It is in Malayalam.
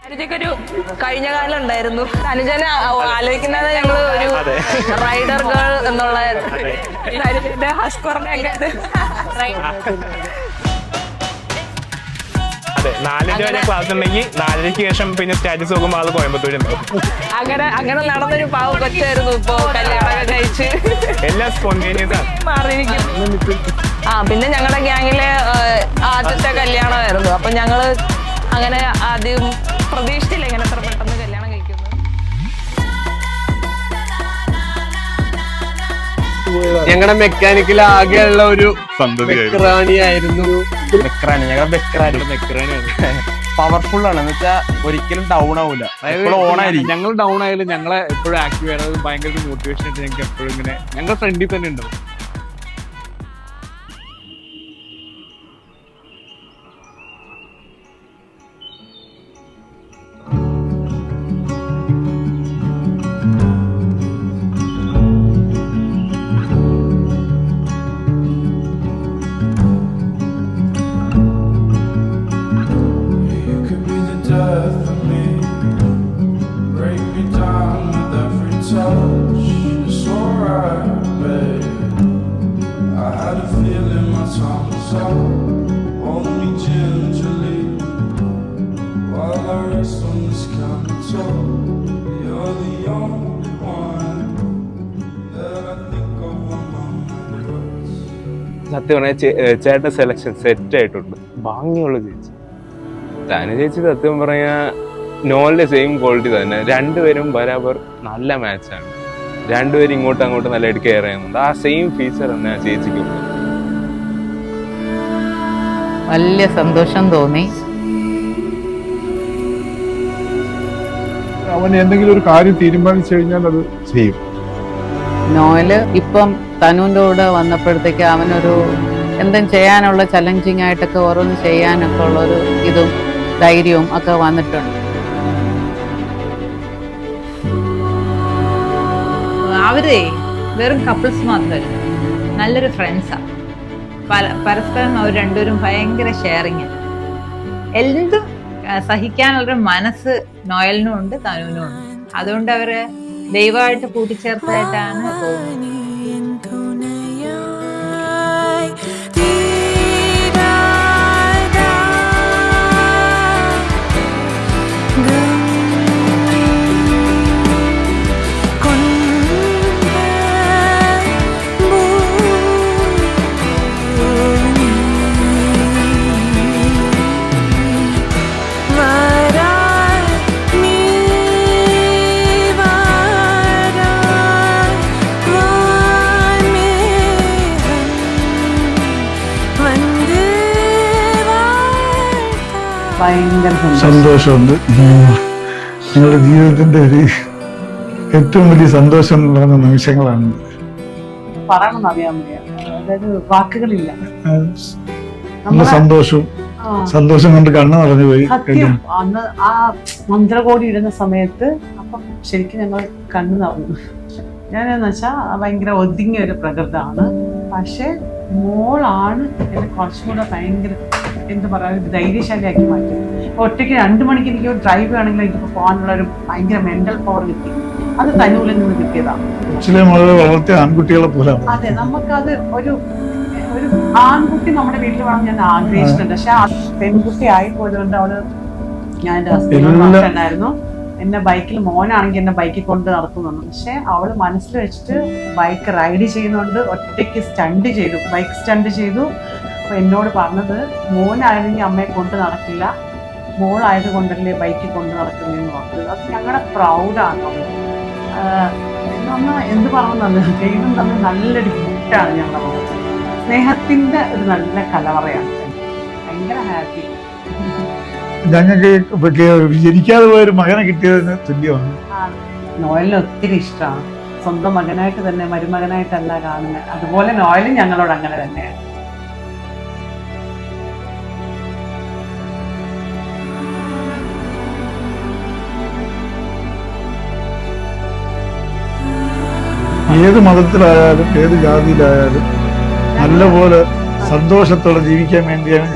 അനുജയ്ക്കൊരു കഴിഞ്ഞ കാലം ഉണ്ടായിരുന്നു. അനുജനെ ആലോചിക്കുന്നത് ഞങ്ങൾ ഒരു റൈഡർ ഗേൾ എന്നുള്ള അനുജന്റെ ഹസ്കോറിനെ അതെ 4 വരെ ക്ലാസ് ഉണ്ടെങ്കിൽ 4:30 ശേഷം പിന്നെ സ്റ്റാറ്റസ് നോക്കുമ്പോൾ ആള് കോയമ്പത്തൂരുണ്ടാവും. അങ്ങനെ നടന്നൊരു പാവം കൊച്ചായിരുന്നു. ഇപ്പൊ കല്യാണമൊക്കെ കഴിച്ച് എല്ലാം സ്പോണ്ടേനിയസ് മാറിയിരിക്കും. പിന്നെ ഞങ്ങളുടെ ഗ്യാങ്ങിലെ ആദ്യത്തെ കല്യാണമായിരുന്നു. അപ്പൊ ഞങ്ങള് അങ്ങനെ ആദ്യം പ്രതീക്ഷിച്ചില്ല ഇങ്ങനെ എത്ര പെട്ടെന്ന് കല്യാണം കഴിക്കുന്നു. ഞങ്ങളുടെ മെക്കാനിക്കൽ ആകെയുള്ള ഒരു ബെക്രാണിയായിരുന്നു. പവർഫുൾ ആണ് എന്ന് വെച്ചാൽ ഒരിക്കലും ഡൗൺ ആവില്ല, ഓൺ ആയിരിക്കും. ഞങ്ങൾ ഡൗൺ ആയാലും ഞങ്ങളെ എപ്പോഴും ആക്റ്റീവ് ചെയ്യണത് ഭയങ്കര മോട്ടിവേഷൻ ആയിട്ട് ഞങ്ങൾക്ക് എപ്പോഴും ഇങ്ങനെ ഞങ്ങളുടെ ഫ്രണ്ടിൽ തന്നെ ഉണ്ടാവും. സത്യം പറഞ്ഞാൽ ചേട്ടൻ സെലക്ഷൻ സെറ്റ് ആയിട്ടുണ്ട്. ഭംഗിയുള്ള ചേച്ചി. താന ചേച്ചി സത്യം പറഞ്ഞാൽ നോലിന്റെ സെയിം ക്വാളിറ്റി തന്നെ. രണ്ടുപേരും ബരാബർ നല്ല മാച്ചാണ്. രണ്ടുപേരും ഇങ്ങോട്ടും അങ്ങോട്ടും നല്ലതായിട്ട് കെയർ ചെയ്യുന്നുണ്ട്. ആ സെയിം ഫീച്ചർ തന്നെ ആ ചേച്ചിക്കുണ്ട്. വലിയ സന്തോഷം തോന്നി. അവൻ എന്തെങ്കിലും ഒരു കാര്യം തീരുമാനിച്ചു കഴിഞ്ഞാൽ അത് ചെയ്യും. നോയല് ഇപ്പം തനുവിൻ്റെ കൂടെ വന്നപ്പോഴത്തേക്ക് അവനൊരു എന്തും ചെയ്യാനുള്ള ചലഞ്ചിങ് ആയിട്ടൊക്കെ ഓരോന്ന് ചെയ്യാനൊക്കെ ഉള്ളൊരു ഇതും ധൈര്യവും ഒക്കെ വന്നിട്ടുണ്ട്. അവരെ വെറും കപ്പിൾസ് മാത്രമല്ല, നല്ലൊരു ഫ്രണ്ട്സാണ്. പരസ്പരം അവർ രണ്ടുപേരും ഭയങ്കര ഷെയറിങ്. എന്തും സഹിക്കാനുള്ളൊരു മനസ്സ് നോയലിനും ഉണ്ട്, തനുവിനും ഉണ്ട്. അതുകൊണ്ട് അവര് ദൈവമായിട്ട് കൂട്ടിച്ചേർത്തായിട്ടാണ് തോന്നുന്നത്. ഭയങ്കര സന്തോഷമുണ്ട്. ഞങ്ങളുടെ ജീവിതത്തിന്റെ ഒരു ഏറ്റവും വലിയ സന്തോഷം നിറഞ്ഞ നിമിഷങ്ങളാണ്. പറയണമെന്ന് അറിയാൻ വയ്യ, അതായത് വാക്കുകളില്ല. നല്ല സന്തോഷം കൊണ്ട് കണ്ണു നിറഞ്ഞു പോയി. അന്ന് ആ മന്ത്രകോടി ഇടുന്ന സമയത്ത് അപ്പം ശരിക്കും ഞങ്ങൾ കണ്ണു നിറഞ്ഞു. ഞാനെന്ന് വെച്ചാൽ ഭയങ്കര ഒതുങ്ങിയ ഒരു പ്രകൃതമാണ്. പക്ഷെ മോളാണ് എന്നെ കുറച്ചും കൂടെ ഭയങ്കര എന്താ പറയുക, ഒരു ധൈര്യശാലിയാക്കി മാറ്റും. ഒറ്റയ്ക്ക് 2 മണിക്ക് എനിക്ക് ഡ്രൈവ് വേണമെങ്കിൽ എനിക്ക് പോകാനുള്ള ഒരു ഭയങ്കര മെന്റൽ പവർ കിട്ടി. അത് തന്നൂരിൽ നിന്ന് കിട്ടിയതാണ്. വളർത്തിയ ആൺകുട്ടികളെ പോലെ. അതെ, നമുക്കത് ഒരു ആൺകുട്ടി നമ്മുടെ വീട്ടിൽ വേണം ഞാൻ ആഗ്രഹിച്ചിട്ടുണ്ട്. പക്ഷെ ആ പെൺകുട്ടി ആയിപ്പോയതുകൊണ്ട് അവള്, ഞാൻ എൻ്റെ ഹസ്ബൻഡ് ഉണ്ടായിരുന്നു, എന്നെ ബൈക്കിൽ, മോനാണെങ്കിൽ എന്നെ ബൈക്കിൽ കൊണ്ട് നടത്തുന്നുണ്ട്. പക്ഷെ അവള് മനസ്സിൽ വെച്ചിട്ട് ബൈക്ക് റൈഡ് ചെയ്യുന്നുണ്ട്. ഒറ്റയ്ക്ക് സ്റ്റണ്ട് ചെയ്തു, ബൈക്ക് സ്റ്റണ്ട് ചെയ്തു. അപ്പൊ എന്നോട് പറഞ്ഞത്, മോനായിരുന്നെങ്കിൽ അമ്മയെ കൊണ്ട് നടക്കില്ല, മോളായത് കൊണ്ടല്ലേ ബൈക്കിൽ കൊണ്ട് നടക്കുന്നതെന്ന് പറഞ്ഞത്. അത് ഞങ്ങളുടെ പ്രൗഡാണ്. നമ്മൾ എന്ത് പറഞ്ഞത്, ദൈവം തമ്മിൽ നല്ലൊരു ഗിഫ്റ്റാണ് ഞങ്ങളുടെ സ്നേഹത്തിന്റെ ഒരു നല്ല കലവറയാണ്. ഭയങ്കര ഹാപ്പി. ഞങ്ങൾക്ക് ജനിക്കാതെ പോയൊരു മകനെ കിട്ടിയതിന് തുല്യമാണ്. നോയലിന് ഒത്തിരി ഇഷ്ടമാണ്. സ്വന്തം മകനായിട്ട് തന്നെ, മരുമകനായിട്ടല്ല കാണുന്നത്. അതുപോലെ നോയലും ഞങ്ങളോട് അങ്ങനെ തന്നെയാണ്. ഏത് മതത്തിലായാലും ഏത് ജാതിയിലായാലും നല്ലപോലെ സന്തോഷത്തോടെ ജീവിക്കാൻ വേണ്ടിയാണ്